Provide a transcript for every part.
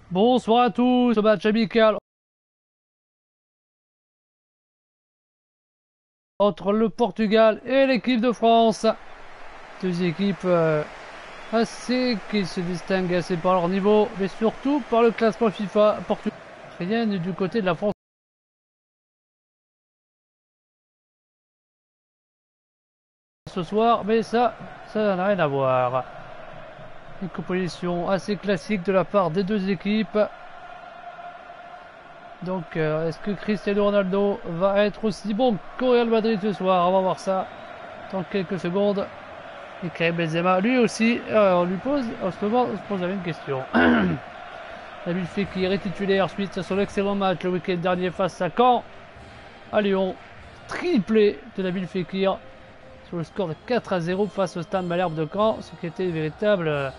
Bonsoir à tous, ce match amical entre le Portugal et l'équipe de France. Deux équipes qui se distinguent assez par leur niveau, mais surtout par le classement FIFA. Portugal, rien n'est du côté de la France ce soir, mais ça n'a rien à voir. Une composition assez classique de la part des deux équipes. Donc, est-ce que Cristiano Ronaldo va être aussi bon qu'au Real Madrid ce soir? On va voir ça dans quelques secondes. Et Karim Benzema, lui aussi, on se pose la même question. Nabil Fekir est titulaire suite à son excellent match le week-end dernier face à Caen, à Lyon. Triplé de Nabil Fekir sur le score de 4-0 face au Stade Malherbe de Caen, ce qui était une véritable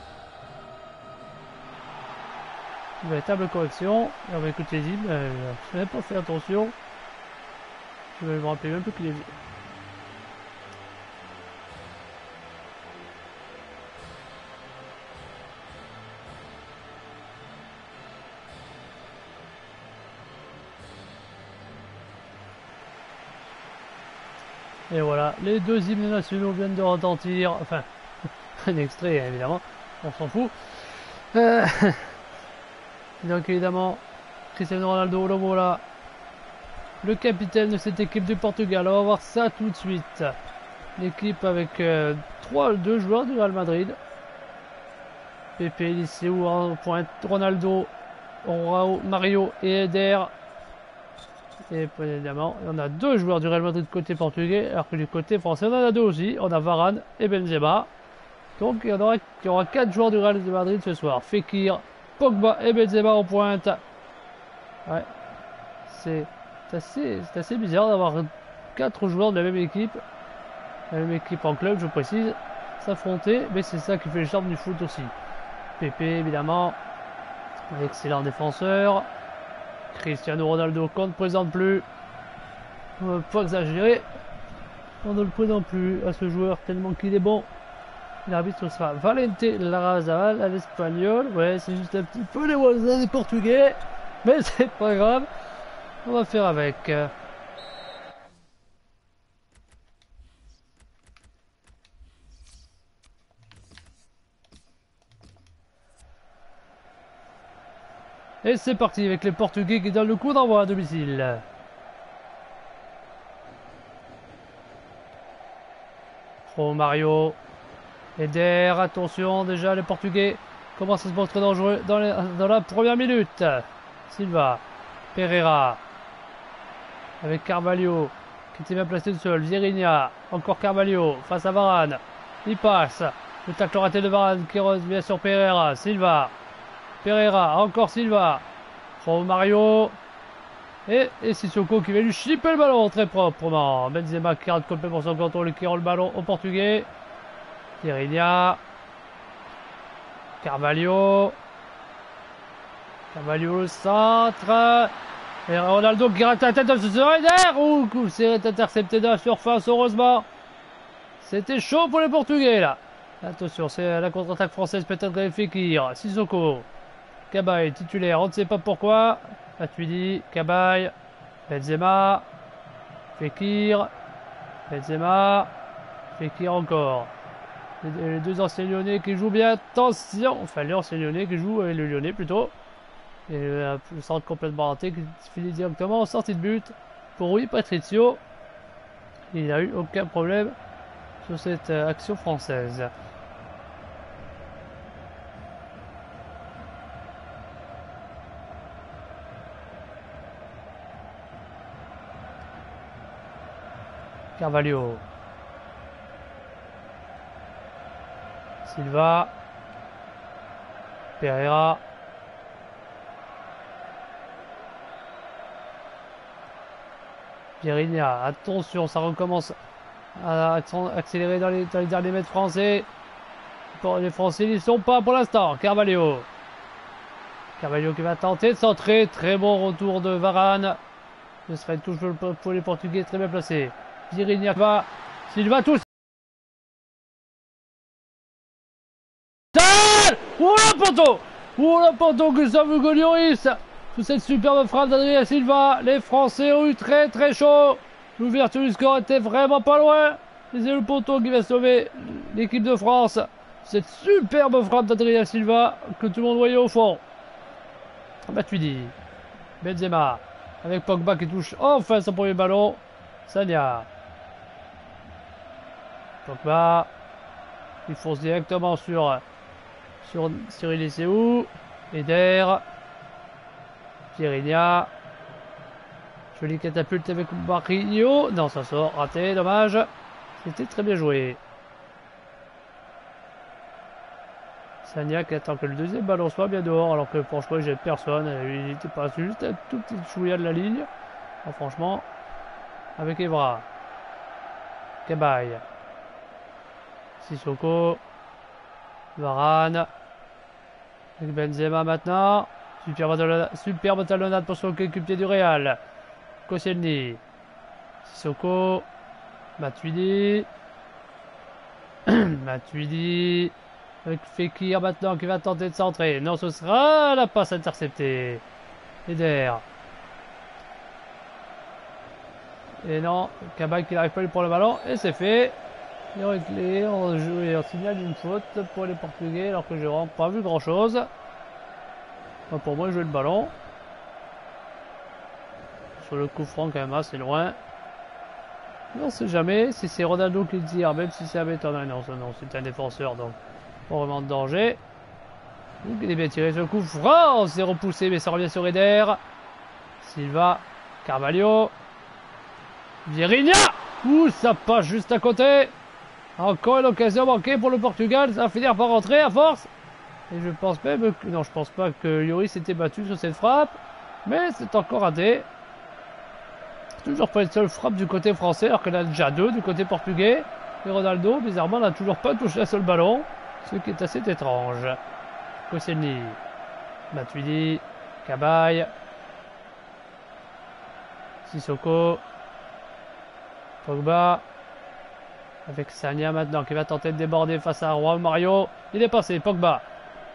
correction. Et on va écouter les hymnes. Je n'avais pas fait attention. Je vais me rappeler même plus qu'il est. Et voilà, les deux hymnes nationaux viennent de retentir. Enfin, un extrait évidemment, on s'en fout. Donc évidemment, Cristiano Ronaldo, le voilà, le capitaine de cette équipe du Portugal. On va voir ça tout de suite. L'équipe avec deux joueurs du Real Madrid. Pepe, Eliseu en pointe, Ronaldo, Mario et Eder. Et évidemment, on a deux joueurs du Real Madrid côté portugais, alors que du côté français, on en a deux aussi. On a Varane et Benzema. Donc il y aura 4 joueurs du Real Madrid ce soir. Fekir, Pogba et Benzema en pointe. Ouais, c'est assez bizarre d'avoir 4 joueurs de la même équipe en club, je précise, s'affronter, mais c'est ça qui fait le charme du foot aussi. Pepe évidemment, un excellent défenseur. Cristiano Ronaldo qu'on ne présente plus. On va pas exagérer, on ne le présente plus à ce joueur tellement qu'il est bon. L'arbitre sera Valente Larrazabal à l'espagnol. Ouais, c'est juste un petit peu les voisins des Portugais, mais c'est pas grave. On va faire avec. Et c'est parti avec les Portugais qui donnent le coup d'envoi à domicile. Oh Mario. Eder, attention, déjà les Portugais commencent à se montrer dangereux dans la première minute. Silva, Pereira, avec Carvalho, qui était bien placé tout seul. Vieirinha, encore Carvalho, face à Varane. Il passe, le tacle raté de Varane qui revient sur Pereira. Silva, Pereira, encore Silva. Oh Mario. Et Sissoko qui va lui chipper le ballon très proprement. Benzema qui rate complètement son contrôle et qui rend le ballon au Portugais. Vieirinha, Carvalho, le centre, et Ronaldo qui rate la tête de ce Eder, c'est intercepté de la surface, heureusement. C'était chaud pour les Portugais là. Attention, c'est la contre-attaque française peut-être avec Fekir, Sissoko, Cabaye titulaire, on ne sait pas pourquoi. Matuidi, Cabaye, Benzema, Fekir, Benzema, Fekir encore. Les deux anciens Lyonnais qui jouent bien, attention, enfin l'ancien Lyonnais qui joue, le Lyonnais plutôt, et le centre complètement raté qui finit directement en sortie de but pour Rui Patricio. Il n'a eu aucun problème sur cette action française. Carvalho. Silva, Pereira, Vieirinha, attention, ça recommence à accélérer dans les derniers mètres français. Les Français n'y sont pas pour l'instant. Carvalho, Carvalho qui va tenter de centrer. Très bon retour de Varane. Ce serait toujours pour les Portugais, très bien placé. Vieirinha va. Silva tous. Oh la Porto! Oh la Porto, Gustavo Hugo Lloris! Sous cette superbe frappe d'Adrien Silva, les Français ont eu très très chaud. L'ouverture du score était vraiment pas loin. Et c'est le Porto qui va sauver l'équipe de France. Cette superbe frappe d'Adrien Silva que tout le monde voyait au fond. Matuidi. Benzema. Avec Pogba qui touche enfin son premier ballon. Sagna. Pogba. Il fonce directement sur Cyril Esseu. Eder. Vieirinha. Jolie catapulte avec Barrinho. Non, ça sort. Raté. Dommage. C'était très bien joué. Sagna qui attend que le deuxième ballon soit bien dehors. Alors que franchement, j'ai personne. Il n'était pas juste un tout petit chouïa de la ligne. Alors, franchement. Avec Evra. Cabaye. Sissoko. Varane. Avec Benzema maintenant. Superbe talonnade pour son coéquipier du Real. Koscielny. Sissoko. Matuidi. Matuidi. Avec Fekir maintenant qui va tenter de centrer. Non, ce sera la passe interceptée. Eder. Et non, Kabak qui n'arrive pas à lui prendre le ballon. Et c'est fait. Et on signale une faute pour les Portugais alors que je n'ai pas vu grand chose. Enfin, pour moi, jouer le ballon. Sur le coup franc quand même assez loin. Mais on sait jamais si c'est Ronaldo qui le tire, même si c'est un béton. Non, c'est un défenseur donc pas vraiment de danger. Donc il est bien tiré ce coup franc. C'est repoussé mais ça revient sur Eder. Silva. Carvalho. Vieirinha. Ouh, ça passe juste à côté. Encore une occasion manquée pour le Portugal. Ça va finir par rentrer à force. Et je pense même que... Non, je pense pas que Lloris s'était battu sur cette frappe. Mais c'est encore raté. Toujours pas une seule frappe du côté français, alors qu'il y en a déjà deux du côté portugais. Et Ronaldo, bizarrement, n'a toujours pas touché un seul ballon. Ce qui est assez étrange. Koscielny. Matuidi. Cabaye. Sissoko. Pogba. Avec Sagna maintenant qui va tenter de déborder face à Juan Mario. Il est passé, Pogba.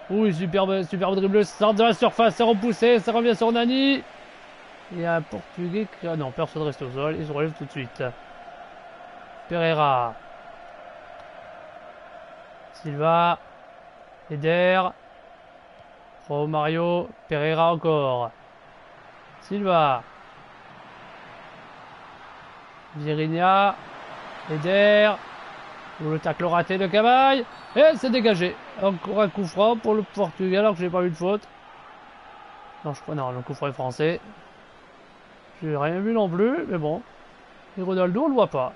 Oui, superbe dribble, sort de la surface, c'est repoussé, ça revient sur Nani. Il y a un Portugais qui... Ah non, personne reste au sol, il se relève tout de suite. Pereira. Silva. Eder. Juan Mario. Pereira encore. Silva. Vieirinha. Eder. Ou le tacle raté de Cabaye. Et c'est dégagé. Encore un coup franc pour le Portugal alors que j'ai pas vu de faute. Non, je crois non, le coup franc est français. J'ai rien vu non plus, mais bon. Et Ronaldo, on le voit pas.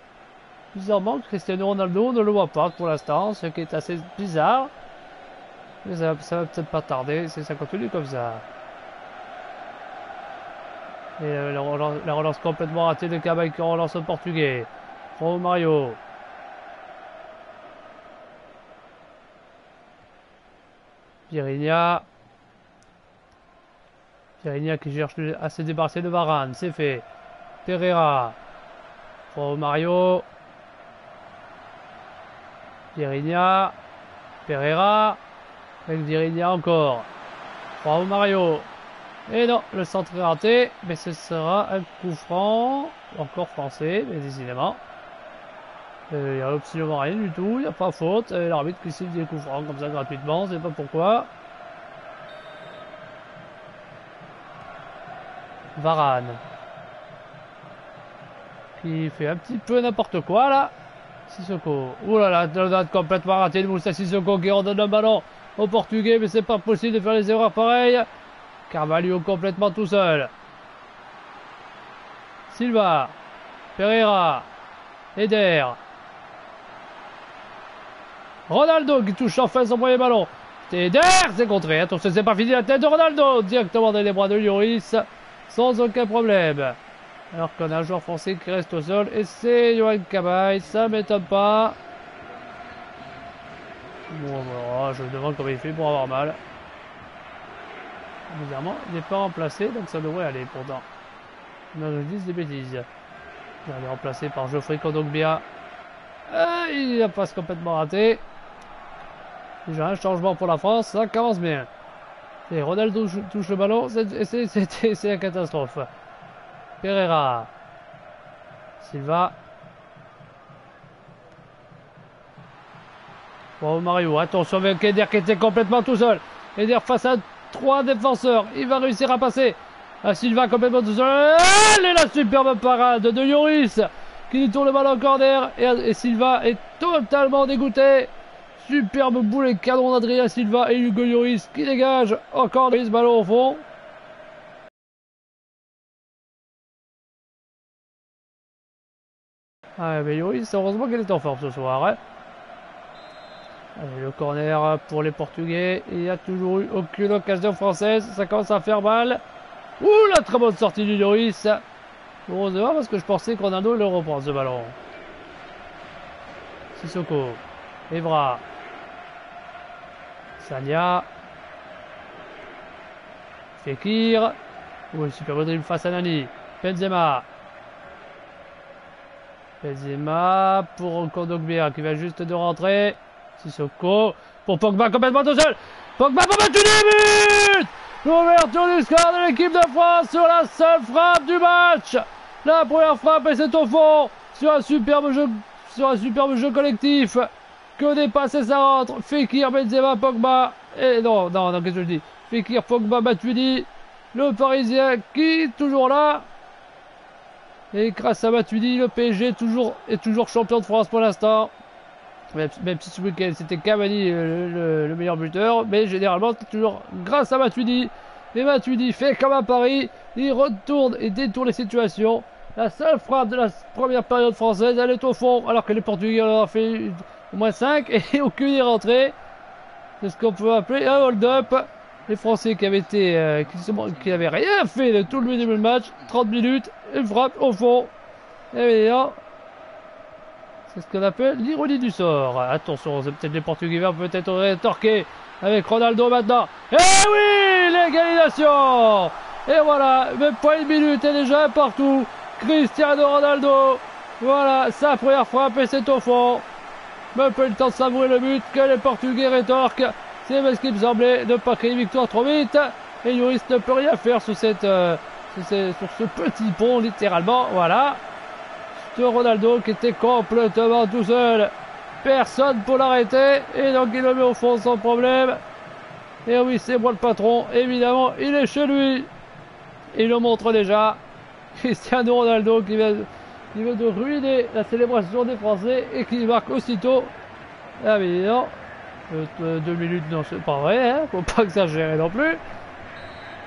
Bizarrement, Cristiano Ronaldo ne le voit pas pour l'instant, ce qui est assez bizarre. Mais ça va peut-être pas tarder, ça continue comme ça. Et la relance complètement ratée de Cabaye qui relance au Portugais. Pro Mario. Vieirinha. Vieirinha qui cherche à se débarrasser de Varane, c'est fait. Pereira. Pro Mario. Vieirinha. Pereira. Avec Vieirinha encore. Pro Mario. Et non, le centre est raté, mais ce sera un coup franc. Encore français, mais décidément. Il n'y a absolument rien du tout, il n'y a pas faute. L'arbitre qui siffle des coups francs comme ça gratuitement, je ne sais pas pourquoi. Varane. Qui fait un petit peu n'importe quoi là. Sissoko. Ouh là là, talonnade complètement raté de Moussa Sissoko qui redonne un ballon au Portugais, mais c'est pas possible de faire les erreurs pareilles. Carvalho complètement tout seul. Silva. Pereira. Eder. Ronaldo qui touche enfin son premier ballon. Eder, c'est contré. Attention, c'est pas fini, la tête de Ronaldo. Directement dans les bras de Lloris. Sans aucun problème. Alors qu'on a un joueur français qui reste au sol. Et c'est Yohan Cabaye. Ça m'étonne pas. Bon, voilà, je me demande comment il fait pour avoir mal. Bizarrement, il n'est pas remplacé, donc ça devrait aller pourtant. Non, je dis des bêtises. Il est remplacé par Geoffrey Kondogbia. Il a passe complètement raté. Déjà un changement pour la France, ça commence bien. Et Ronaldo touche le ballon, c'est la catastrophe. Pereira. Silva. Bon, Mario, attention avec Eder qui était complètement tout seul. Eder face à 3 défenseurs. Il va réussir à passer. À Silva complètement tout seul. Et la superbe parade de Lloris qui lui tourne le ballon en corner. Et Silva est totalement dégoûté. Superbe boulet canon d'Adrien Silva et Hugo Lloris qui dégage encore ce ballon au fond. Ah, mais Lloris, heureusement qu'elle est en forme ce soir. Hein. Allez, le corner pour les Portugais. Il n'y a toujours eu aucune occasion française. Ça commence à faire mal. Ouh, la très bonne sortie du Lloris. Heureusement parce que je pensais que Ronaldo le reprend ce ballon. Sissoko. Evra. Sanya. Fekir. Oui, super beau dribble face à Nani. Benzema. Benzema pour Kondogbia qui va juste de rentrer. Sissoko pour Pogba complètement tout seul. Pogba pour mettre une but. L'ouverture du score de l'équipe de France sur la seule frappe du match. La première frappe et c'est au fond sur un superbe jeu collectif. Que des passes et ça rentre. Fekir, Benzema, Pogba. Et non, qu'est-ce que je dis? Fekir, Pogba, Matuidi. Le Parisien qui est toujours là. Et grâce à Matuidi, le PSG est toujours champion de France pour l'instant. Même si ce week-end c'était Cavani le meilleur buteur. Mais généralement, c'est toujours grâce à Matuidi. Et Matuidi fait comme à Paris. Il retourne et détourne les situations. La seule frappe de la première période française, elle est au fond. Alors que les Portugais en ont fait au moins 5 et aucune est rentrée. C'est ce qu'on peut appeler un hold-up. Les Français qui n'avaient rien fait de tout le milieu du match, 30 minutes, une frappe au fond. Et bien, c'est ce qu'on appelle l'ironie du sort. Attention, c'est peut-être les Portugais vont peut-être rétorquer avec Ronaldo maintenant. Et oui, l'égalisation. Et voilà, même pas une minute et déjà partout. Cristiano Ronaldo. Voilà, sa première frappe et c'est au fond. Même pas eu le temps de savourer le but que les Portugais rétorquent. C'est parce qu'il me semblait ne pas créer une victoire trop vite. Et Lloris ne peut rien faire sur ce petit pont, littéralement. Voilà. Ce Ronaldo qui était complètement tout seul. Personne pour l'arrêter. Et donc il le met au fond sans problème. Et oui, c'est moi le patron. Évidemment, il est chez lui. Il le montre déjà. Cristiano Ronaldo qui vient de ruiner la célébration des Français et qui marque aussitôt. Ah mais non. 2 minutes, non, c'est pas vrai, hein, faut pas exagérer non plus.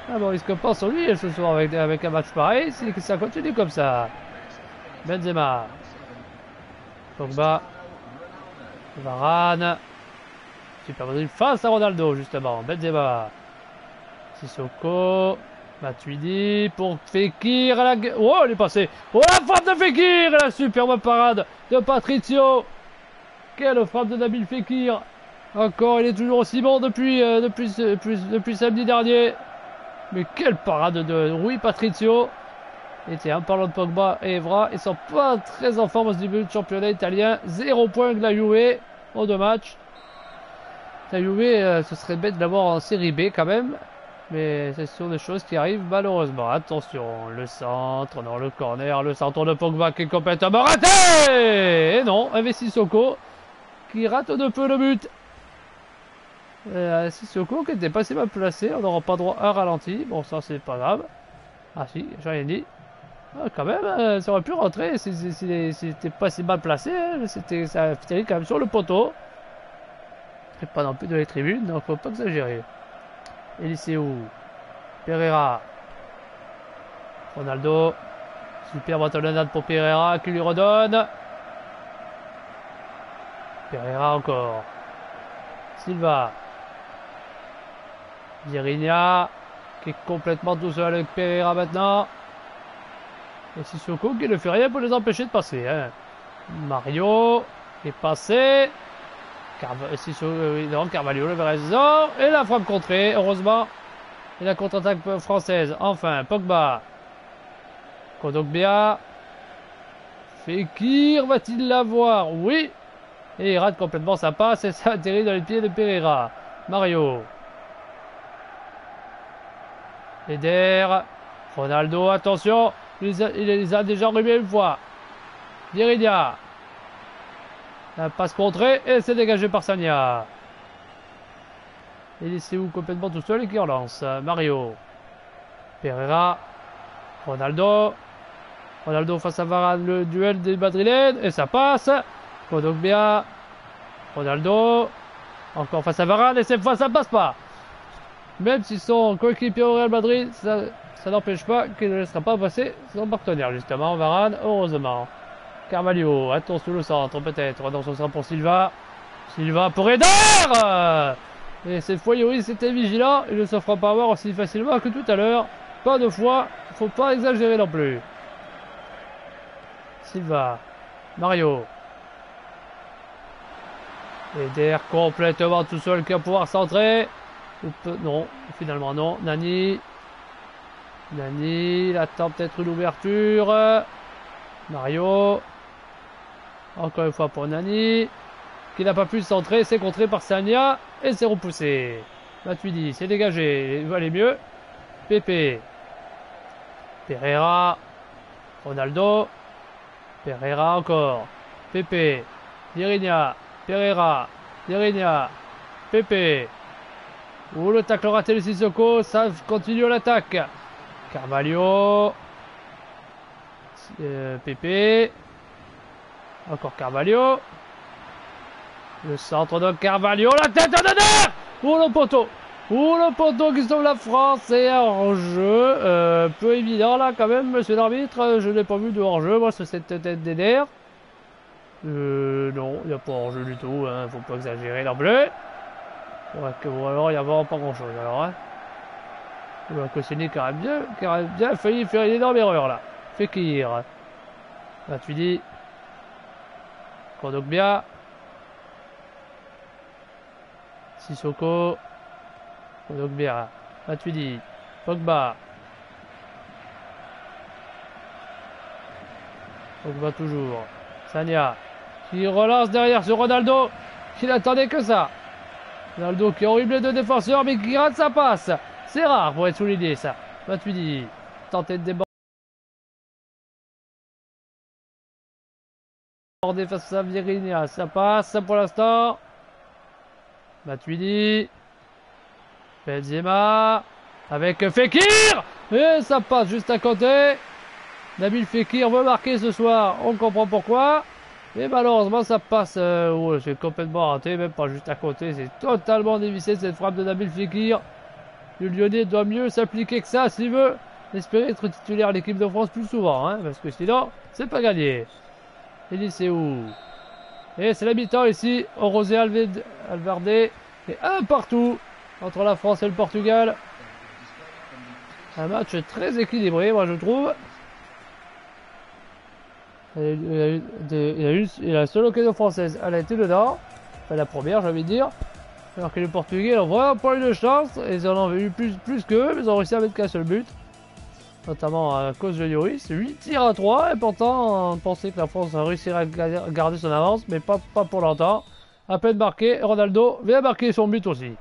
Ah bon, il risque pas sur lui ce soir avec un match pareil, si ça continue comme ça. Benzema. Pogba. Varane. Super dribble face à Ronaldo, justement. Benzema. Sissoko. Matuidi pour Fekir. Oh, il est passé. Oh, la frappe de Fekir. La superbe parade de Patricio. Quelle frappe de Nabil Fekir. Encore, il est toujours aussi bon depuis samedi dernier. Mais quelle parade de Rui Patricio. Et tiens, parlant de Pogba et Evra, ils sont pas très en forme au début du championnat italien. 0 points de la Juve en 2 matchs. La Juve, ce serait bête de l'avoir en série B quand même. Mais ce sont des choses qui arrivent malheureusement. Attention, le centre, non, le corner, le centre de Pogba qui est complètement raté. Et non, avec Sissoko qui rate de peu le but. Sissoko qui n'était pas si mal placé, on n'aura pas droit à un ralenti. Bon, ça c'est pas grave. Ah si, j'ai rien dit. Ah, quand même, ça aurait pu rentrer si c'était pas si mal placé. Hein. Ça atterrit quand même sur le poteau. Et pas non plus de les tribunes, donc faut pas exagérer. Eliseu. Pereira. Ronaldo. Super bâtonnade pour Pereira qui lui redonne. Pereira encore. Silva. Vieirinha qui est complètement tout seul avec Pereira maintenant. Et Sissoko qui ne fait rien pour les empêcher de passer. Hein. Mario est passé. Carvalho avait raison. Et la frappe contrée, heureusement. Et la contre-attaque française. Enfin, Pogba. Kondogbia. Fekir va-t-il l'avoir? Oui. Et il rate complètement sa passe et ça atterrit dans les pieds de Pereira. Mario. Eder. Ronaldo, attention. Il les a déjà remis une fois. Virinha. La passe contrée et c'est dégagé par Sagna. Il est où complètement tout seul et qui relance. Mario. Pereira. Ronaldo. Ronaldo face à Varane, le duel des madrilènes. Et ça passe. Kondogbia. Ronaldo. Encore face à Varane et cette fois ça passe pas. Même si son coéquipier au Real Madrid, ça n'empêche pas qu'il ne laissera pas passer son partenaire justement. Varane, heureusement. Carvalho, attention le centre peut-être. Non, ce sera pour Silva. Silva pour Eder. Et cette fois, Yoris était vigilant. Il ne se fera pas avoir aussi facilement que tout à l'heure. Pas de fois. Faut pas exagérer non plus. Silva. Mario. Eder complètement tout seul qui va pouvoir centrer. Non, finalement non. Nani. Nani. Il attend peut-être une ouverture. Mario. Encore une fois pour Nani. Qui n'a pas pu centrer. C'est contré par Sagna. Et c'est repoussé. Matuidi, c'est dégagé. Il va aller mieux. Pepe. Pereira. Ronaldo. Pereira encore. Pepe. Virinha. Pereira. Virinha. Pepe. Oh, le tacle raté de Sissoko. Ça continue l'attaque. Carvalho. Pepe. Encore Carvalho. Le centre de Carvalho. La tête de Eder. Oh, le poteau. Oh, le poteau qui sauve la France. Et un hors-jeu. Peu évident là quand même, monsieur l'arbitre. Je n'ai pas vu de hors-jeu. Moi, c'est cette tête d'Eder. Non, il n'y a pas hors-jeu du tout. Hein. Faut pas exagérer non plus. Ou alors il n'y a vraiment pas grand-chose. Alors, hein. Koscielny qui aurait bien failli faire une énorme erreur là. Fekir. Matuidi. Kondogbia. Sissoko. Kondogbia. Matuidi. Pogba. Pogba toujours. Sagna. Qui relance derrière sur Ronaldo. Qui n'attendait que ça. Ronaldo qui est horrible de défenseur mais qui rate sa passe. C'est rare pour être souligné ça. Matuidi. Tenter de déborder face à Virinha. Ça passe pour l'instant. Matuidi. Benzema. Avec Fekir. Et ça passe juste à côté. Nabil Fekir veut marquer ce soir. On comprend pourquoi. Et malheureusement ça passe. C'est complètement raté. Même pas juste à côté. C'est totalement dévissé cette frappe de Nabil Fekir. Le Lyonnais doit mieux s'appliquer que ça s'il veut espérer être titulaire à l'équipe de France plus souvent. Hein, parce que sinon, c'est pas gagné. Eliseu. Et c'est la mi-temps ici au José Alverde. Et un partout entre la France et le Portugal. Un match très équilibré, moi je trouve. Et la seule occasion française, elle a été dedans. Enfin, la première, j'ai envie de dire. Alors que les Portugais n'ont vraiment pas eu de chance. Et ils en ont eu plus qu'eux, mais ils ont réussi à mettre qu'un seul but. Notamment à cause de Lloris. 8 tirs à 3. Et pourtant, on pensait que la France réussirait à garder son avance, mais pas pour longtemps. À peine marqué, Ronaldo vient marquer son but aussi.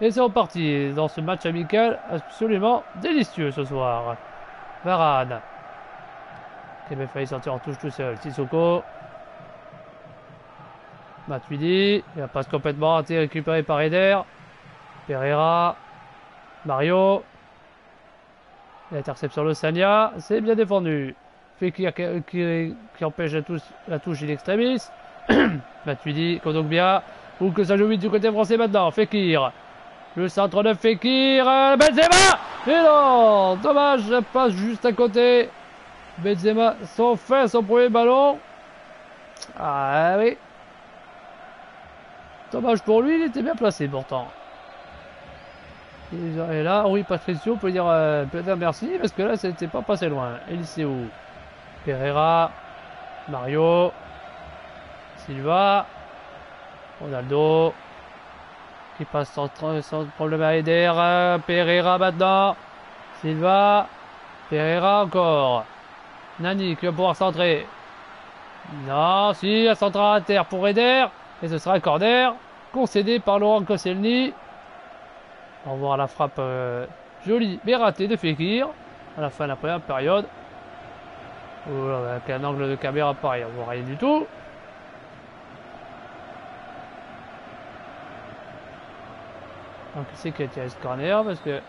Et c'est reparti dans ce match amical absolument délicieux ce soir. Varane. Qui avait failli sortir en touche tout seul. Sissoko. Matuidi. Il passe complètement raté, récupéré par Eder. Pereira. Mario. L'interception de Sagna. C'est bien défendu. Fekir qui empêche la touche in extremis. Matuidi. Kondogbia. Ou que ça joue vite du côté français maintenant. Fekir. Le centre de Fekir. Benzema. Et non. Dommage. Ça passe juste à côté. Benzema sans fin son premier ballon. Ah oui. Dommage pour lui, il était bien placé pourtant. Et là, oui, Patricio peut dire merci parce que là, c'était pas passé loin. Eliseu. Pereira. Mario. Silva. Ronaldo. qui passe sans problème à Eder. Pereira maintenant. Silva. Pereira encore. Nani qui va pouvoir centrer. Non, si, elle centrera à terre pour Eder. Et ce sera un corner concédé par Laurent Koscielny. On va voir la frappe jolie mais ratée de Fekir à la fin de la première période. Oh là, avec un angle de caméra pareil, on voit rien du tout. Donc c'est qui a tiré ce corner parce que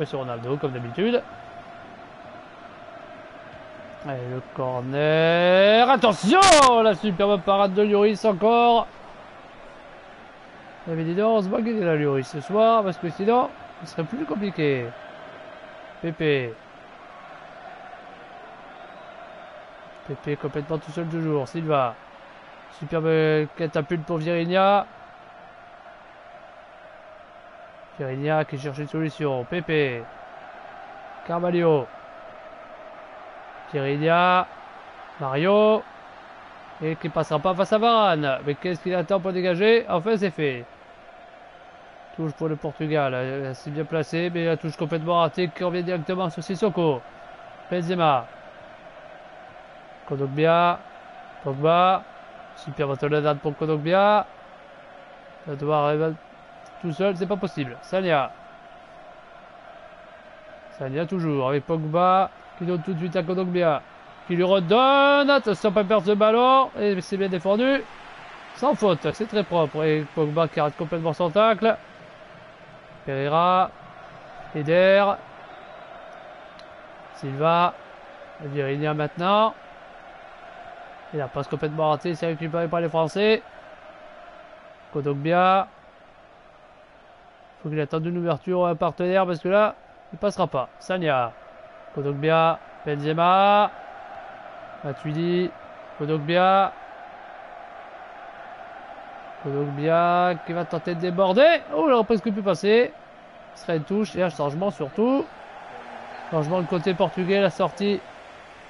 c'est Ronaldo comme d'habitude. Allez, le corner. Attention, la superbe parade de Lloris encore. Mais dis donc, on se bat gagner la Lloris ce soir parce que sinon, ce serait plus compliqué. Pépé. Pépé complètement tout seul toujours. Silva. Superbe catapulte pour Virinha. Virinha qui cherche une solution. Pépé. Carvalho. Virinha. Mario. Et qui passera pas face à Varane. Mais qu'est-ce qu'il attend pour dégager? Enfin, c'est fait. Touche pour le Portugal. C'est bien placé, mais la touche complètement ratée qui revient directement sur Sissoko. Benzema. Kondogbia. Pogba. Super Vatolada pour Kondogbia. Ça va devoir arriver tout seul, c'est pas possible. Sagna. Sagna toujours avec Pogba qui donne tout de suite à Kondogbia. Qui lui redonne. Attention, pas perdre ce ballon. Et c'est bien défendu. Sans faute, c'est très propre. Et Pogba qui arrête complètement son tacle. Pereira. Eder. Silva. Virinha maintenant. Et la passe complètement ratée, c'est récupéré par les Français. Kondogbia. Faut qu'il attende une ouverture à un partenaire parce que là, il passera pas. Sagna. Kondogbia. Benzema. Matuidi. Kondogbia. Kondogbia qui va tenter de déborder. Oh, il aurait presque pu passer. Ce serait une touche et un changement surtout. Changement de côté portugais, la sortie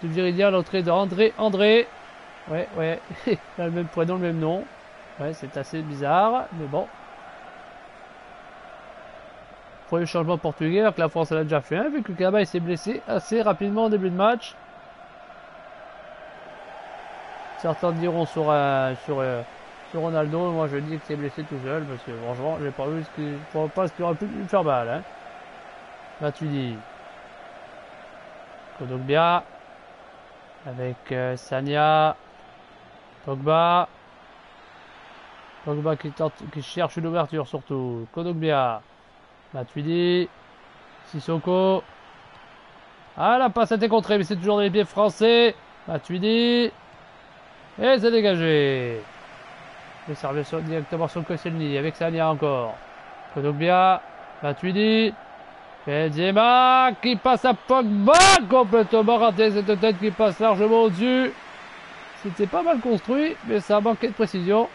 de Virinha, l'entrée de André. Ouais. Il a le même prénom, le même nom. Ouais, c'est assez bizarre, mais bon. Premier changement portugais, alors que la France elle a déjà fait un, vu que Cabaye s'est blessé assez rapidement au début de match. Certains diront sur Ronaldo, moi je dis que c'est blessé tout seul, parce que franchement, j'ai pas vu ce qu'il aurait pu lui faire mal. Hein. Là tu dis. Kondogbia. Avec Sagna. Pogba qui cherche une ouverture surtout. Kondogbia. Matuidi. Sissoko. Ah, la passe a été contrée, mais c'est toujours dans les pieds français. Matuidi. Et c'est dégagé. Le service directement sur Koscielny avec Sagna encore. Kondogbia. Matuidi. Benzema qui passe à Pogba. Complètement raté cette tête qui passe largement au-dessus. C'était pas mal construit, mais ça a manqué de précision.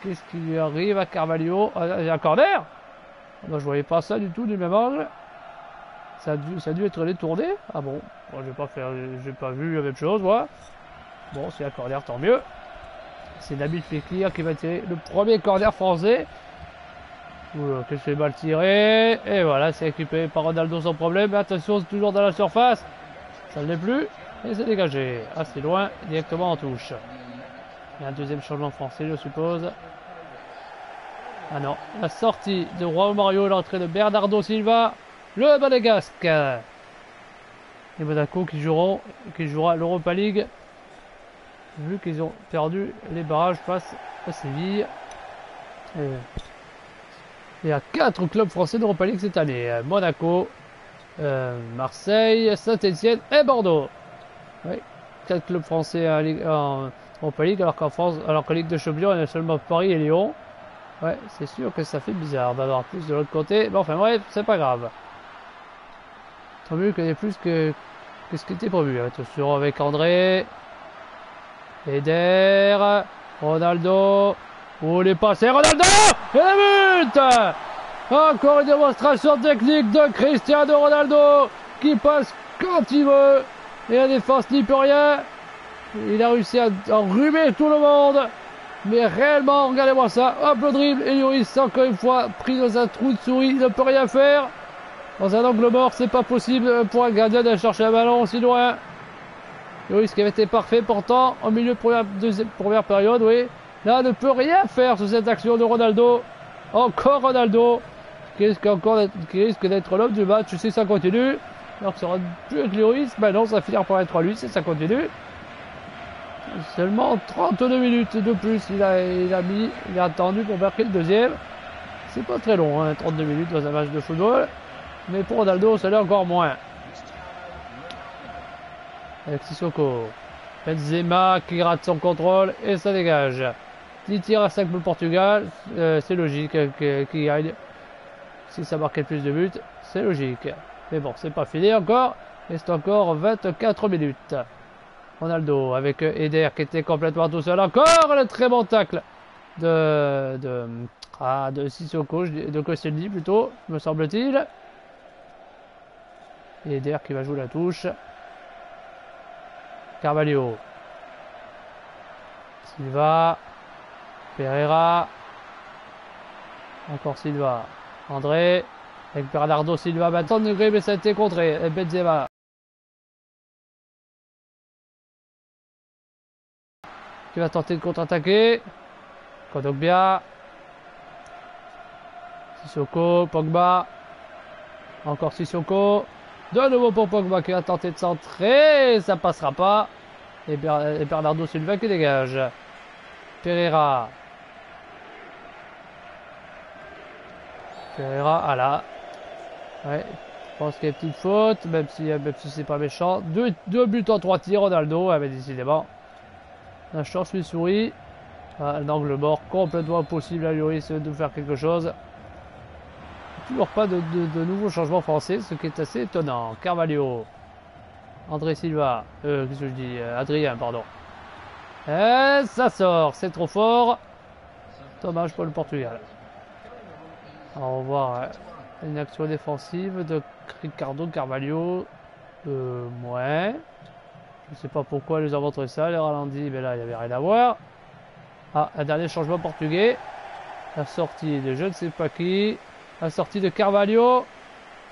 Qu'est-ce qui lui arrive à Carvalho? Il y a un corner. Non, je voyais pas ça du tout du même angle. Ça a dû être détourné. Ah bon, j'ai pas vu la même chose, moi. Bon, c'est un corner, tant mieux. C'est Nabil Fekir qui va tirer le premier corner français. Oula, que c'est mal tiré. Et voilà, c'est récupéré par Ronaldo sans problème. Mais attention, c'est toujours dans la surface. Ça ne l'est plus. Et c'est dégagé. Assez loin, directement en touche. Il y a un deuxième changement français, je suppose. Ah non, la sortie de João Mario, l'entrée de Bernardo Silva, le Monégasque. Et Monaco qui jouera l'Europa League, vu qu'ils ont perdu les barrages face à Séville. Il y a 4 clubs français d'Europa League cette année. Monaco, Marseille, Saint-Etienne et Bordeaux. Oui, 4 clubs français en Europa League, alors qu'en France, alors qu'en Ligue de Champions, il y a seulement Paris et Lyon. Ouais, c'est sûr que ça fait bizarre d'avoir plus de l'autre côté. Bon, enfin bref, c'est pas grave. Tant mieux qu'il y ait plus que ce qui était prévu. Attention avec André. Eder. Ronaldo. Oh, les passés. Ronaldo! Et le but! Encore une démonstration technique de Cristiano Ronaldo qui passe quand il veut. Et la défense n'y peut rien. Il a réussi à enrhumer tout le monde. Mais réellement, regardez-moi ça. Hop, le dribble. Et Lloris, encore une fois, pris dans un trou de souris. Il ne peut rien faire. Dans un angle mort, c'est pas possible pour un gardien d'aller chercher un ballon aussi loin. Lloris qui avait été parfait pourtant au milieu de première période, oui. Là, ne peut rien faire sur cette action de Ronaldo. Encore Ronaldo. Qui risque d'être l'homme du match si ça continue. Alors que ça aura plus avec Lloris. Ben non, ça va finir par être lui si ça continue. Seulement 32 minutes de plus il a attendu pour marquer le deuxième. C'est pas très long, hein, 32 minutes dans un match de football. Mais pour Ronaldo, ça l'est encore moins. Avec Sissoko. Benzema qui rate son contrôle et ça dégage. 10 tirs à 5 pour le Portugal. C'est logique qu'il gagne. Si ça marquait plus de buts, c'est logique. Mais bon, c'est pas fini encore. Et c'est encore 24 minutes. Ronaldo avec Eder qui était complètement tout seul. Encore le très bon tacle de Sissoko, de Koscielny plutôt, me semble-t-il. Et Eder qui va jouer la touche. Carvalho. Silva. Pereira. Encore Silva. André. Avec Bernardo Silva. Maintenant de degré, mais ça a été contré. Et Benzema. Qui va tenter de contre-attaquer. Kondogbia. Sissoko. Pogba. Encore Sissoko. De nouveau pour Pogba qui va tenter de centrer. Ça passera pas. Et Bernardo Silva qui dégage. Pereira. Ah là. Ouais. Je pense qu'il y a une petite faute. Même si c'est pas méchant. Deux buts en 3 tirs. Ronaldo. Mais décidément. La chance lui sourit. Un angle mort complètement impossible à Lloris de faire quelque chose. Toujours pas de nouveaux changements français, ce qui est assez étonnant. Carvalho. André Silva. Qu'est-ce que je dis Adrien, pardon. Et ça sort. C'est trop fort. Dommage pour le Portugal. Alors, on va voir une action défensive de Ricardo Carvalho. Ouais. Je ne sais pas pourquoi ils ont montré ça, les ralentis, mais là il n'y avait rien à voir. Ah, un dernier changement portugais. La sortie de je ne sais pas qui. La sortie de Carvalho.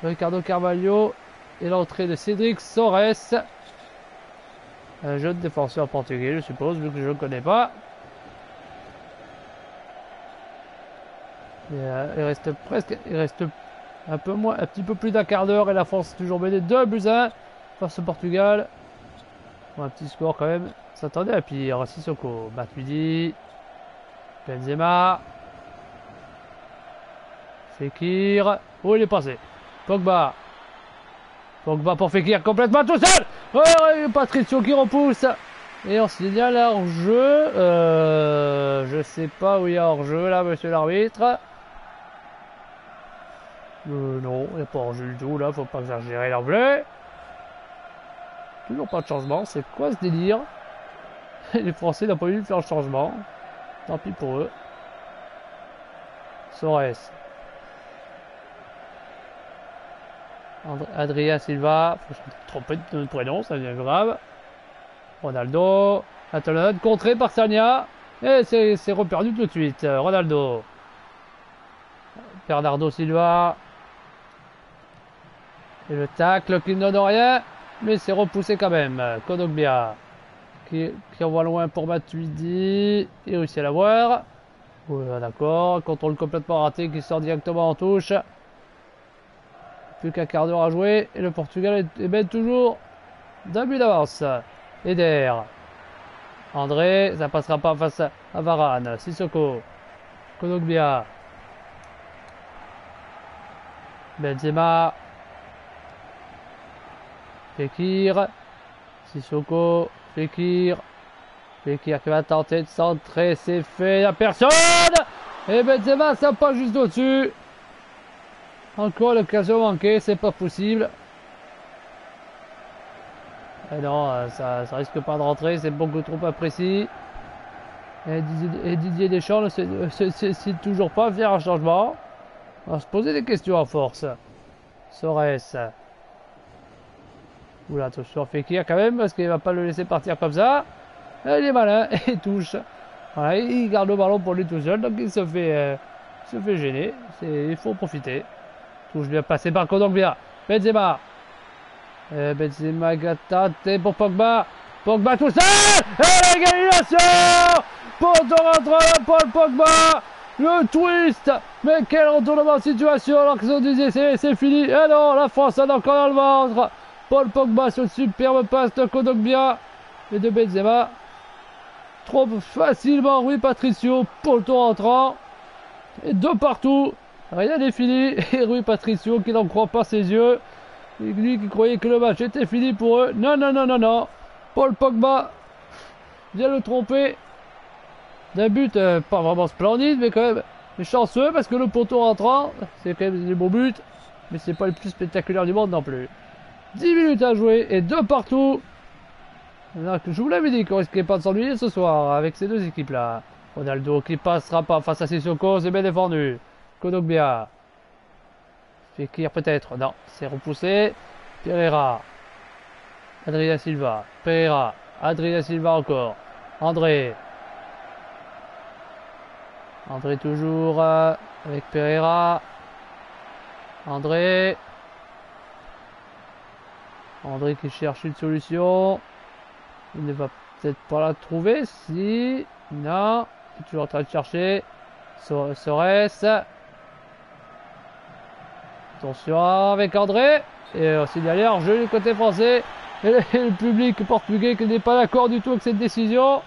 Ricardo Carvalho. Et l'entrée de Cédric Soares. Un jeune défenseur portugais, je suppose, vu que je ne le connais pas. Et, il reste un petit peu plus d'un quart d'heure et la France est toujours menée 2-1 face au Portugal. Bon, un petit score quand même. S'attendait à pire. Sissoko, Matuidi, Benzema, Fekir. Oh, il est passé. Pogba. Pogba pour Fekir complètement tout seul. Oh, Patricio qui repousse. Et on signale hors-jeu. Je sais pas où il y a hors-jeu là, monsieur l'arbitre. Non, il n'y a pas hors-jeu du tout là. Faut pas exagérer l'anglais. Toujours pas de changement, c'est quoi ce délire? Les Français n'ont pas eu de faire le changement. Tant pis pour eux. Soares. Adrien Silva. Faut que je me trompe de prénom, ça devient grave. Ronaldo. Un talonnade contré par Sagna. Et c'est reperdu tout de suite. Ronaldo. Bernardo Silva. Et le tacle qui ne donne rien. Mais c'est repoussé quand même. Kondogbia qui envoie loin pour Matuidi. Il réussit à l'avoir. Ouais, d'accord. Contrôle complètement raté qui sort directement en touche. Plus qu'un quart d'heure à jouer. Et le Portugal est bête toujours d'un but d'avance. Eder. André. Ça passera pas face à Varane. Sissoko. Kondogbia. Benzema. Fekir, Sissoko, Fekir qui va tenter de centrer, c'est fait, il n'y a personne. Et Benzema, ça passe juste au-dessus. Encore l'occasion manquée, c'est pas possible. Et non, ça risque pas de rentrer, c'est beaucoup trop imprécis. Et Didier Deschamps ne sait toujours pas faire un changement. On va se poser des questions à force. Soares. Oula, attention Fekir quand même, parce qu'il va pas le laisser partir comme ça. Il est malin, et il touche. Voilà, il garde le ballon pour lui tout seul, donc il se fait gêner. Il faut en profiter. Touche bien passé par Kondogbia. Benzema. Benzema Gatate pour Pogba. Pogba tout seul. Et l'égalisation pour rentrer Paul Pogba. Le twist. Mais quel retournement de situation alors qu'ils ont dit c'est fini. Et non, la France a encore dans le ventre. Paul Pogba sur une superbe passe de Kondogbia et de Benzema. Trop facilement Rui Patricio pour le tour entrant. Et de partout. Rien n'est fini. Et Rui Patricio qui n'en croit pas ses yeux. Et lui qui croyait que le match était fini pour eux. Non, non, non, non, non. Paul Pogba vient le tromper. D'un but pas vraiment splendide, mais quand même chanceux parce que le poteau rentrant, c'est quand même des beaux buts. Mais c'est pas le plus spectaculaire du monde non plus. 10 minutes à jouer et de partout. Alors, je vous l'avais dit qu'on risquait pas de s'ennuyer ce soir avec ces deux équipes-là. Ronaldo qui passera pas face à Sissoko, c'est bien défendu. Kondogbia. Fekir peut-être. Non, c'est repoussé. Pereira. Adrien Silva. Pereira. Adrien Silva encore. André. André toujours avec Pereira. André. André qui cherche une solution. Il ne va peut-être pas la trouver. Si. Non. Il est toujours en train de chercher. Sorès. Attention avec André. Et signalé hors jeu du côté français. Et le public portugais qui n'est pas d'accord du tout avec cette décision.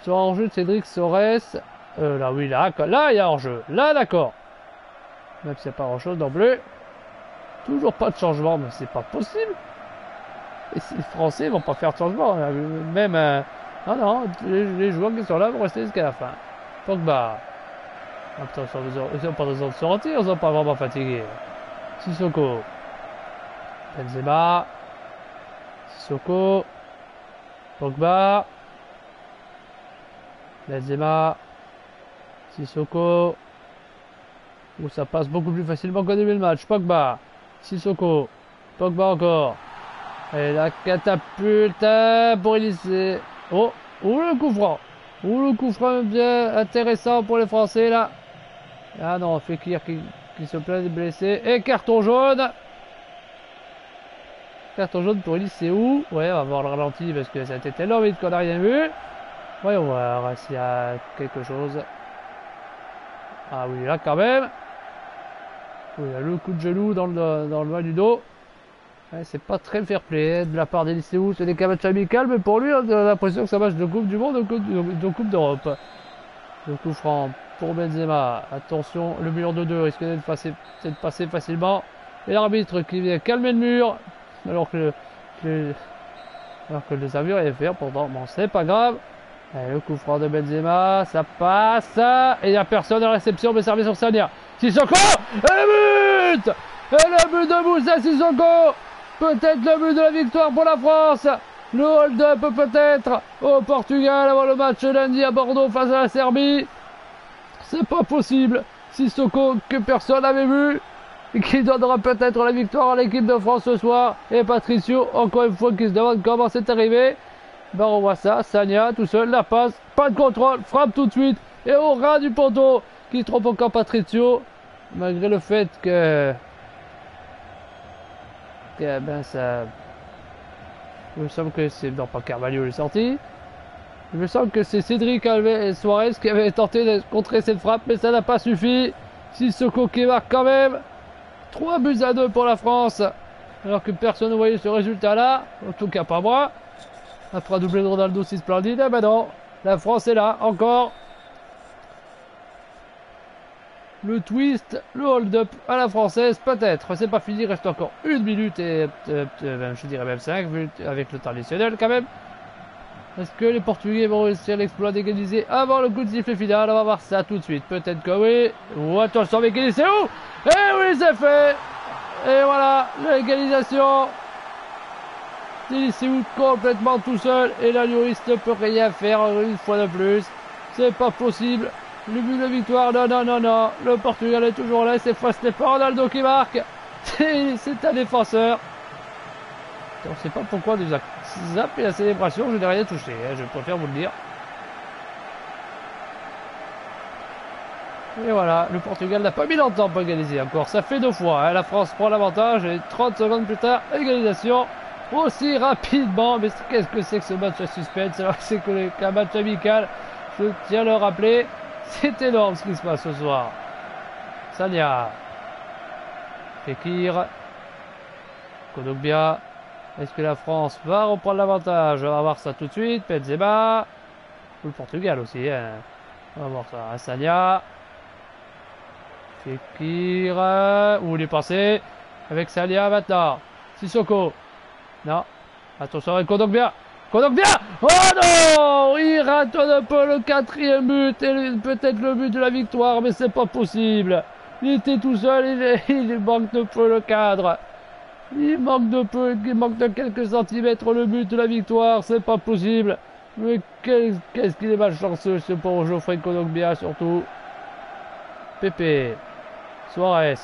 Sur hors jeu de Cédric Sorès. Là oui, là il y a hors jeu. Là d'accord. Même s'il n'y a pas grand chose non plus. Toujours pas de changement, mais c'est pas possible. Et les Français vont pas faire de changement. Même non, non, les joueurs qui sont là vont rester jusqu'à la fin. Pogba. Attention, ils n'ont pas besoin de se retirer, ils sont pas vraiment fatigués. Sissoko. Benzema. Sissoko. Pogba. Benzema. Sissoko. Où ça passe beaucoup plus facilement qu'au début du match. Pogba. Sissoko. Pogba encore. Et la catapulte pour Élysée. Oh, le coup franc. Le coup franc bien intéressant pour les Français là. Ah non, Fekir qui se plaint des blessés. Et carton jaune. Carton jaune pour Élysée. Ouais, on va voir le ralenti parce que ça a été tellement vite qu'on n'a rien vu. Voyons voir s'il y a quelque chose. Ah oui, là quand même. Oui, il y a le coup de genou dans le bas du dos. Ouais, c'est pas très fair play de la part d'Élysée. C'est des matchs amicaux, mais pour lui, on a l'impression que ça match de Coupe du Monde ou de Coupe d'Europe. Le coup franc pour Benzema. Attention, le mur de 2 risque d'être passé facilement. Et l'arbitre qui vient calmer le mur. Alors que le Xavier est fait, pourtant, bon, c'est pas grave. Et le coup franc de Benzema, ça passe. Et il n'y a personne à la réception, mais servi sur Sagna. Sissoko. Et le but. Et le but de Moussa Sissoko. Peut-être le but de la victoire pour la France. Le hold-up peut-être au Portugal avant le match lundi à Bordeaux face à la Serbie. C'est pas possible. Sissoko que personne n'avait vu. Et qui donnera peut-être la victoire à l'équipe de France ce soir. Et Patricio, encore une fois, qui se demande comment c'est arrivé. Ben on voit ça. Sagna tout seul, la passe. Pas de contrôle. Frappe tout de suite. Et au ras du poteau. Qui trompe encore Patricio. Malgré le fait que ben ça. Il me semble que c'est. Non, pas Carvalho est sorti. Il me semble que c'est Cédric Suarez qui avait tenté de contrer cette frappe, mais ça n'a pas suffi. Sissoko qui marque quand même. 3-2 pour la France. Alors que personne ne voyait ce résultat-là. En tout cas, pas moi. Après un doublé de Ronaldo, c'est splendide. Eh ben non. La France est là, encore. Le twist, le hold-up à la française, peut-être. C'est pas fini, il reste encore 1 minute et je dirais même 5 minutes avec le temps additionnel quand même. Est-ce que les Portugais vont réussir l'exploit d'égaliser avant le coup de sifflet final? On va voir ça tout de suite. Peut-être que oui. Ou attention avec Élysée. Et oui, c'est fait. Et voilà, l'égalisation. Élysée complètement tout seul. Et la Lloris ne peut rien faire une fois de plus. C'est pas possible. Le but de victoire, non, non, non, non. Le Portugal est toujours là. Cette fois, ce n'est pas Ronaldo qui marque. C'est un défenseur. On ne sait pas pourquoi déjà zappé la célébration. Je n'ai rien touché. Je préfère vous le dire. Et voilà, le Portugal n'a pas mis longtemps pour égaliser encore. Ça fait 2 fois. Hein. La France prend l'avantage et 30 secondes plus tard, égalisation. Aussi rapidement. Mais qu'est-ce que c'est que ce match à suspense? Alors c'est qu'un match amical. Je tiens à le rappeler. C'est énorme ce qui se passe ce soir. Sagna. Fekir. Kondogbia. Est-ce que la France va reprendre l'avantage? On va voir ça tout de suite. Benzema. Ou le Portugal aussi. Hein. On va voir ça. Sagna. Fekir, où il est passé avec Salia maintenant. Sissoko. Non. Attention avec Kondogbia. Kondogbia. Oh non. Il rate un peu le 4e but et peut-être le but de la victoire, mais c'est pas possible. Il était tout seul, il manque de peu le cadre. Il manque de quelques centimètres le but de la victoire, c'est pas possible. Mais qu'est-ce qu'il est malchanceux ce pauvre Geoffrey Kondogbia surtout. Pepe. Suarez.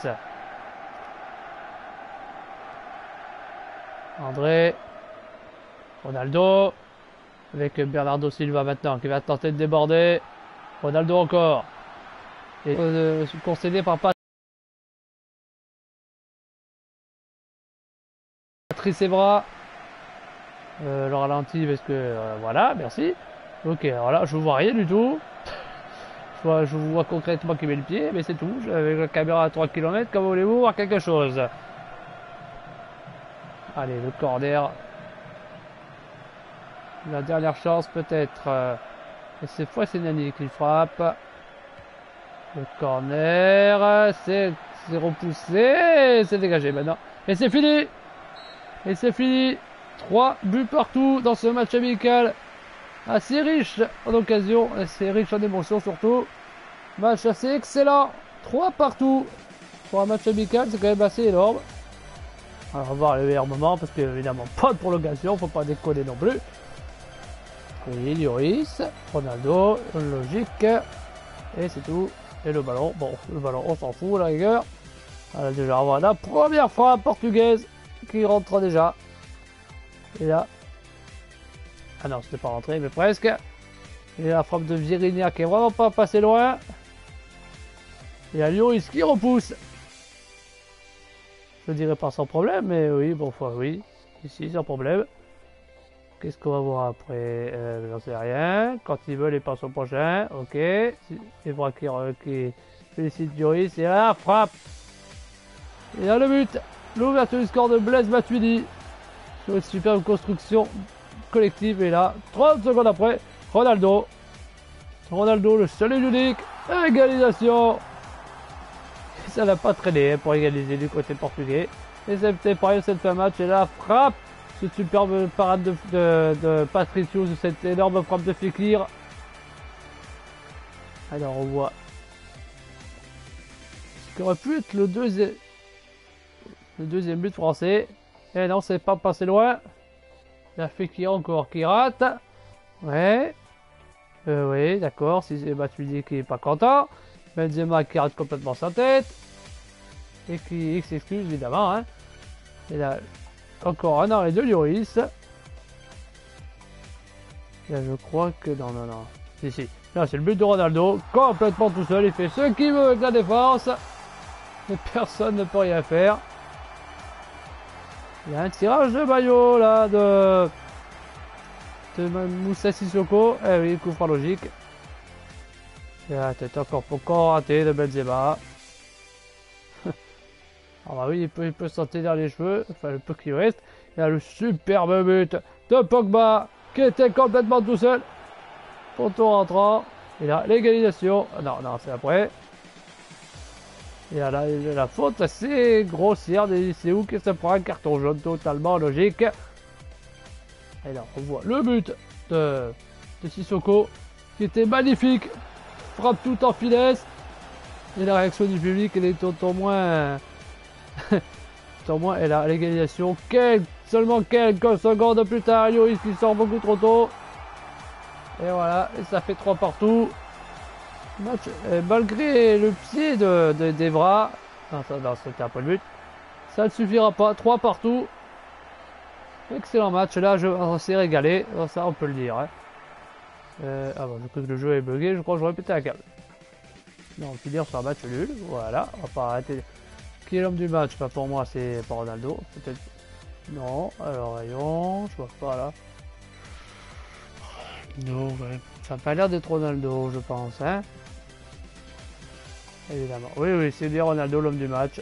André. Ronaldo. Avec Bernardo Silva maintenant qui va tenter de déborder. Ronaldo encore. Et concédé par Patrice Evra. Le ralenti parce que voilà, merci. Ok, alors là je vois rien du tout. Je vous vois concrètement qui met le pied, mais c'est tout. Avec la caméra à 3 km, comme voulez-vous voir quelque chose? Allez, le corner. La dernière chance peut-être. Et cette fois c'est Nani qui frappe. Le corner. C'est repoussé. C'est dégagé maintenant. Et c'est fini. Et c'est fini. 3 buts partout dans ce match amical. Assez riche en occasion, assez riche en émotions surtout. Match assez excellent. 3 partout. Pour un match amical, c'est quand même assez énorme. Alors, on va voir le meilleur moment parce que évidemment pas de prolongation, faut pas déconner non plus. Oui, Lloris, Ronaldo, logique. Et c'est tout. Et le ballon, bon, le ballon on s'en fout à la rigueur. Voilà, déjà on voit la première frappe portugaise qui rentre déjà. Et là. Ah non, c'était pas rentré, mais presque. Et la frappe de Vierinia qui est vraiment pas passé loin. Et à Lloris qui repousse. Je dirais pas sans problème, mais oui, bon, enfin, oui. Ici, sans problème. Qu'est-ce qu'on va voir après? J'en sais rien. Quand il veut, il passe au prochain. Ok. Et voilà qui félicite Lloris. Et là, frappe. Et là, le but. L'ouverture du score de Blaise Matuidi. Sur une superbe construction collective. Et là, 30 secondes après, Ronaldo. Ronaldo, le seul et l'unique. Égalisation. Et ça n'a pas traîné pour égaliser du côté portugais. Et c'était pareil cette fin match. Et là, frappe. Ce superbe parade de Patricios, cette énorme frappe de Fekir. Alors on voit ce qui aurait pu être le deuxième but français. Et non, c'est pas passé loin. La Fekir encore qui rate. Ouais. Oui, d'accord. Si c'est Matuidi qui est pas content. Benzema qui rate complètement sa tête. Et qui s'excuse évidemment. Hein. Et là, encore un arrêt de Lloris. Là, je crois que... Non. Si. Là, c'est le but de Ronaldo. Complètement tout seul. Il fait ce qu'il veut avec la défense. Et personne ne peut rien faire. Il y a un tirage de maillot, là, de Moussa Sissoko. Eh oui, coup franc logique. Et la tête encore raté de Benzema. Ah bah oui, il peut sauter dans les cheveux, enfin le peu qui reste. Il y a le superbe but de Pogba qui était complètement tout seul. Photo rentrant. Et là, l'égalisation. Non, c'est après. Et là, la faute assez grossière des où qui se prend un carton jaune totalement logique. Et là, on voit le but de Sissoko qui était magnifique. Frappe tout en finesse. Et la réaction du public, elle est au moins... et là, l'égalisation, seulement quelques secondes plus tard, Lloris qui sort beaucoup trop tôt. Et voilà, et ça fait 3 partout. Match, malgré le pied d'Evra, non, c'était un peu le but, ça ne suffira pas, 3 partout. Excellent match, là on s'est régalé, ça on peut le dire. Hein. Ah bon, je crois que le jeu est bugué, je crois que j'aurais pété un câble. on peut dire sur un match nul. Voilà, on va pas arrêter. Qui est l'homme du match? Pas pour moi, c'est pas Ronaldo. Peut-être. Non, alors voyons, je vois pas là. Non, ouais. Ça n'a pas l'air d'être Ronaldo, je pense, hein. Évidemment. Oui, oui, c'est bien Ronaldo, l'homme du match.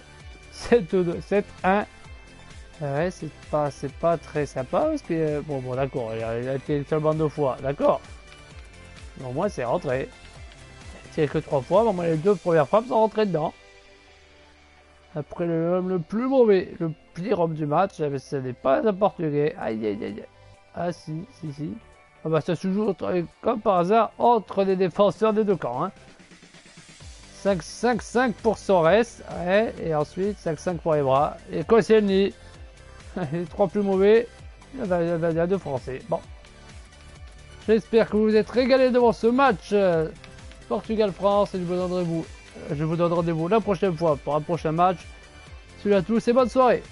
7-2, 7-1. Ouais, c'est pas très sympa parce que bon d'accord, il a été seulement 2 fois, d'accord. Mais au moins c'est rentré. C'est que 3 fois, mais au moins les 2 premières frappes sont rentrées dedans. Après l'homme le plus mauvais, le pire homme du match, ce n'est pas un portugais. Aïe aïe aïe. Ah si. Ah bah ça se joue comme par hasard entre les défenseurs des deux camps. Hein. 5 pour Sores, ouais, et ensuite 5-5 pour Ebra. Et Koscielny. Les 3 plus mauvais, il y a 2 Français. Bon. J'espère que vous vous êtes régalés devant ce match Portugal-France et je vous donne rendez-vous la prochaine fois pour un prochain match. Salut à tous et bonne soirée.